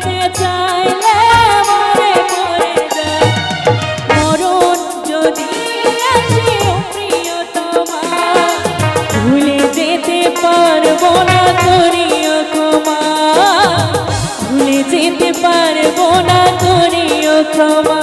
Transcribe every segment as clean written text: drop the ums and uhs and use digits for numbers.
যেতে চাইলে মরে পড়ে যায় মরণ যদি আসে ও প্রিয়তমা ভুলে যেতে পারবো না করিও ক্ষমা ভুলে যেতে পারবো না করিও ক্ষমা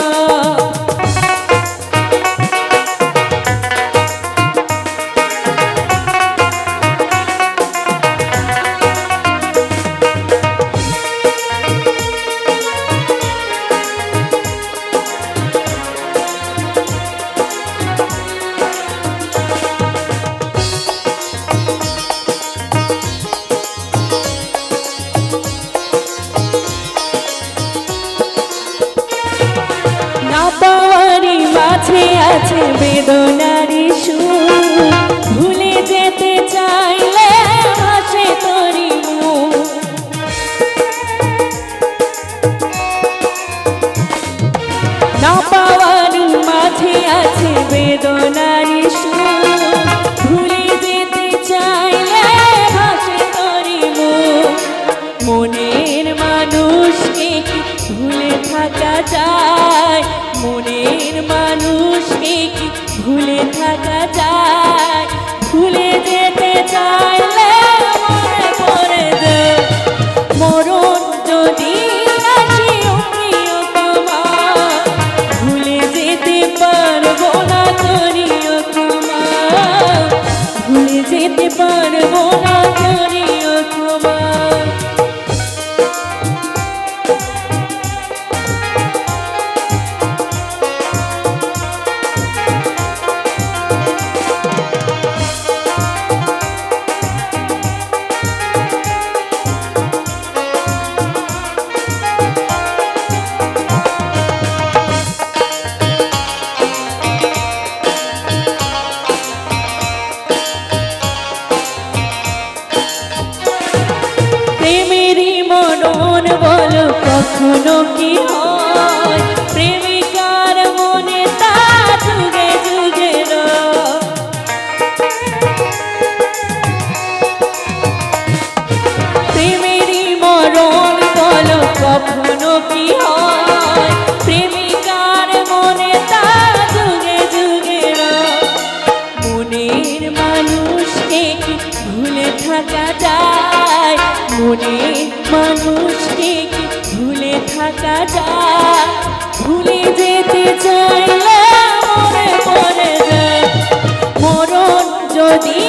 মাঝে আছে বেদনারি সুর ভুলে যেতে চাইলে ভাসে তোরি মুখ না পাওয়ার মাঝে আছে বেদনারি সুর ভুলে যেতে চাইলে ভাসে তোরি মুখ মনের মানুষকে কি ভুলে থাকা যায় মনের মানুষকে কি ভুলে থাকা যায় ভুলে যেতে চাইলে মরে পড়ে যায় মরণ যদি আসে ও প্রিয়তমা ভুলে যেতে পারবো না করিও ক্ষমা ভুলে যেতে পারবো না করিও ক্ষমা প্রেমেরই মরণ বলো কখনো কি হয় প্রেমিকার মনে তা যুগে যুগে প্রেমেরই মরণ বলো কখনো কি হয় প্রেমিকার মনে তা যুগে যুগে মনের মানুষকে কি ভুলে থাকা যায় মনের মানুষকে কি ভুলে থাকা যায় ভুলে যেতে চাইলে মরে পড়ে যায় মরণ যদি